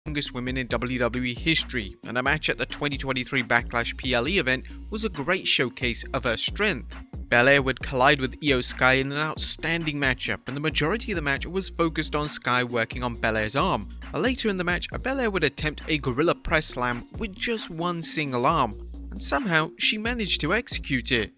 strongest women in WWE history, and a match at the 2023 Backlash PLE event was a great showcase of her strength. Belair would collide with Io Sky in an outstanding matchup, and the majority of the match was focused on Sky working on Belair's arm. Later in the match, Belair would attempt a gorilla press slam with just one single arm, and somehow she managed to execute it.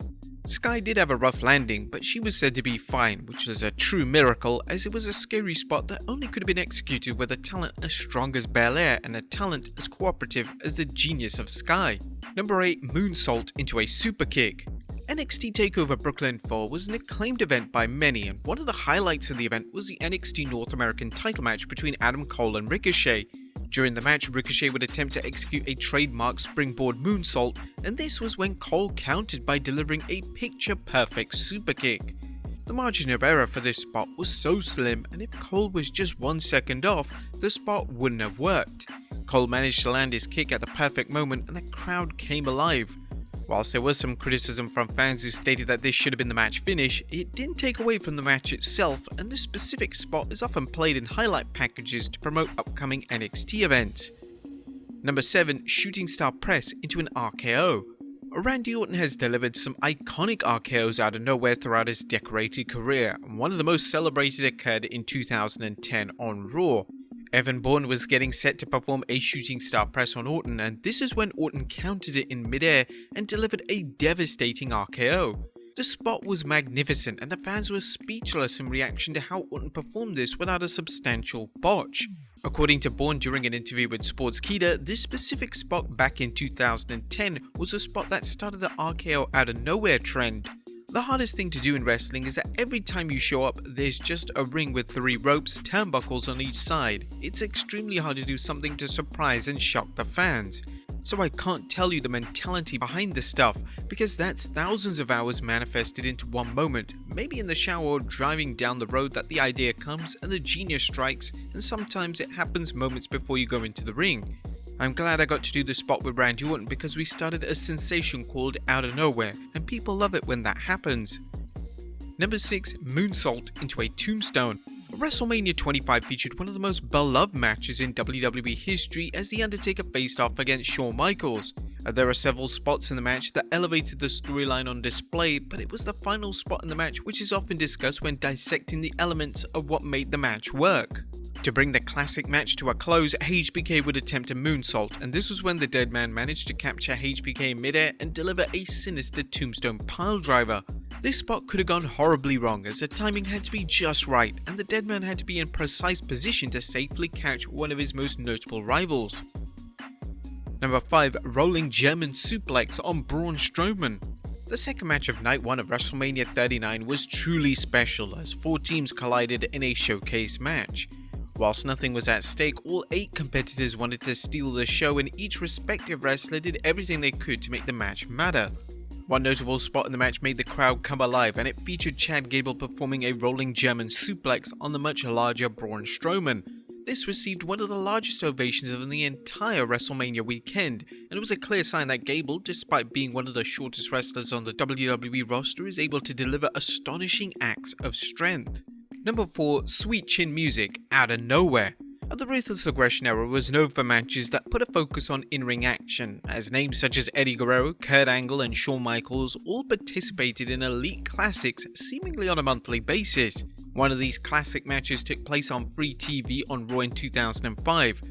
Sky did have a rough landing, but she was said to be fine, which was a true miracle as it was a scary spot that only could have been executed with a talent as strong as Belair and a talent as cooperative as the genius of Sky. Number 8. Moonsault into a super kick. NXT TakeOver Brooklyn 4 was an acclaimed event by many, and one of the highlights of the event was the NXT North American title match between Adam Cole and Ricochet. During the match, Ricochet would attempt to execute a trademark springboard moonsault, and this was when Cole countered by delivering a picture-perfect super kick. The margin of error for this spot was so slim, and if Cole was just 1 second off, the spot wouldn't have worked. Cole managed to land his kick at the perfect moment, and the crowd came alive. Whilst there was some criticism from fans who stated that this should have been the match finish, it didn't take away from the match itself, and this specific spot is often played in highlight packages to promote upcoming NXT events. Number 7. Shooting star press into an RKO. Randy Orton has delivered some iconic RKOs out of nowhere throughout his decorated career, and one of the most celebrated occurred in 2010 on Raw. Evan Bourne was getting set to perform a shooting star press on Orton, and this is when Orton countered it in midair and delivered a devastating RKO. The spot was magnificent, and the fans were speechless in reaction to how Orton performed this without a substantial botch. According to Bourne during an interview with Sportskeeda, this specific spot back in 2010 was a spot that started the RKO out of nowhere trend. The hardest thing to do in wrestling is that every time you show up, there's just a ring with 3 ropes, turnbuckles on each side. It's extremely hard to do something to surprise and shock the fans. So I can't tell you the mentality behind this stuff, because that's thousands of hours manifested into one moment, maybe in the shower or driving down the road that the idea comes and the genius strikes, and sometimes it happens moments before you go into the ring. I'm glad I got to do the spot with Randy Orton because we started a sensation called Out of Nowhere, and people love it when that happens. Number 6. Moonsault into a tombstone. WrestleMania 25 featured one of the most beloved matches in WWE history as The Undertaker faced off against Shawn Michaels. There are several spots in the match that elevated the storyline on display, but it was the final spot in the match which is often discussed when dissecting the elements of what made the match work. To bring the classic match to a close, HBK would attempt a moonsault, and this was when the dead man managed to capture HBK in midair and deliver a sinister tombstone piledriver. This spot could have gone horribly wrong as the timing had to be just right, and the dead man had to be in precise position to safely catch one of his most notable rivals. Number 5. Rolling German suplex on Braun Strowman. The second match of night 1 of WrestleMania 39 was truly special as 4 teams collided in a showcase match. Whilst nothing was at stake, all 8 competitors wanted to steal the show, and each respective wrestler did everything they could to make the match matter. One notable spot in the match made the crowd come alive, and it featured Chad Gable performing a rolling German suplex on the much larger Braun Strowman. This received one of the largest ovations of the entire WrestleMania weekend, and it was a clear sign that Gable, despite being one of the shortest wrestlers on the WWE roster, is able to deliver astonishing acts of strength. Number 4. Sweet chin music out of nowhere. The Ruthless Aggression era was known for matches that put a focus on in-ring action, as names such as Eddie Guerrero, Kurt Angle and Shawn Michaels all participated in elite classics seemingly on a monthly basis. One of these classic matches took place on free TV on Raw in 2005.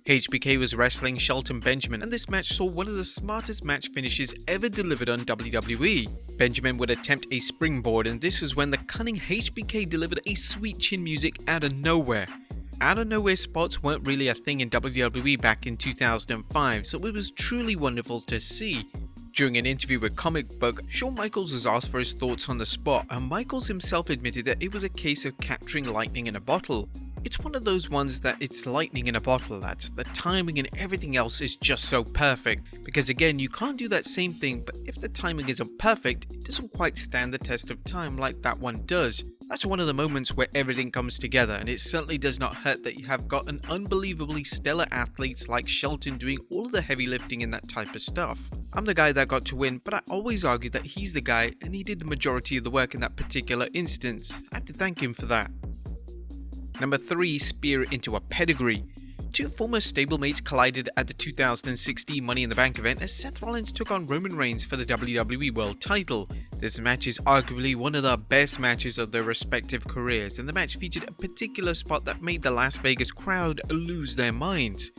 HBK was wrestling Shelton Benjamin, and this match saw one of the smartest match finishes ever delivered on WWE. Benjamin would attempt a springboard, and this is when the cunning HBK delivered a sweet chin music out of nowhere. Out of nowhere spots weren't really a thing in WWE back in 2005, so it was truly wonderful to see. During an interview with Comic Book, Shawn Michaels was asked for his thoughts on the spot, and Michaels himself admitted that it was a case of capturing lightning in a bottle. It's one of those ones that it's lightning in a bottle, lads. The timing and everything else is just so perfect. Because again, you can't do that same thing, but if the timing isn't perfect, it doesn't quite stand the test of time like that one does. That's one of the moments where everything comes together, and it certainly does not hurt that you have got an unbelievably stellar athletes like Shelton doing all of the heavy lifting in that type of stuff. I'm the guy that got to win, but I always argue that he's the guy and he did the majority of the work in that particular instance. I have to thank him for that. Number 3. Spear into a pedigree. Two former stablemates collided at the 2016 Money in the Bank event as Seth Rollins took on Roman Reigns for the WWE World title. This match is arguably one of the best matches of their respective careers, and the match featured a particular spot that made the Las Vegas crowd lose their minds.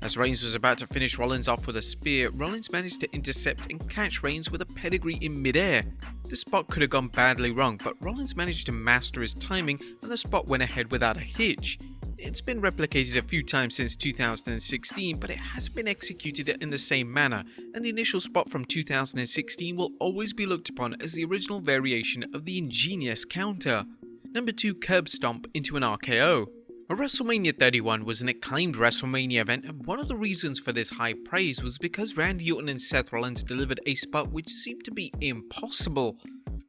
As Reigns was about to finish Rollins off with a spear, Rollins managed to intercept and catch Reigns with a pedigree in midair. The spot could have gone badly wrong, but Rollins managed to master his timing and the spot went ahead without a hitch. It's been replicated a few times since 2016, but it hasn't been executed in the same manner, and the initial spot from 2016 will always be looked upon as the original variation of the ingenious counter. Number 2. Curb Stomp into an RKO. WrestleMania 31 was an acclaimed WrestleMania event, and one of the reasons for this high praise was because Randy Orton and Seth Rollins delivered a spot which seemed to be impossible.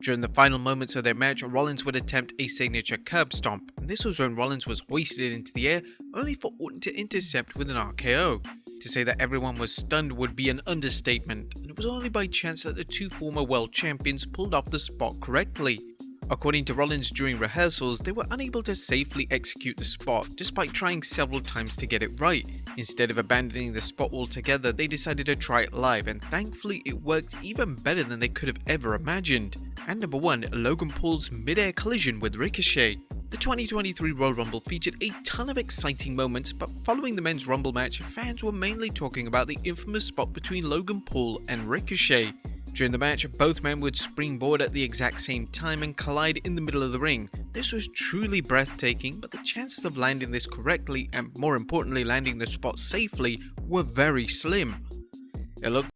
During the final moments of their match, Rollins would attempt a signature curb stomp, and this was when Rollins was hoisted into the air, only for Orton to intercept with an RKO. To say that everyone was stunned would be an understatement, and it was only by chance that the two former world champions pulled off the spot correctly. According to Rollins, during rehearsals, they were unable to safely execute the spot, despite trying several times to get it right. Instead of abandoning the spot altogether, they decided to try it live, and thankfully it worked even better than they could have ever imagined. And number 1, Logan Paul's mid-air collision with Ricochet. The 2023 Royal Rumble featured a ton of exciting moments, but following the men's Rumble match, fans were mainly talking about the infamous spot between Logan Paul and Ricochet. During the match, both men would springboard at the exact same time and collide in the middle of the ring. This was truly breathtaking, but the chances of landing this correctly, and more importantly landing the spot safely, were very slim. It looked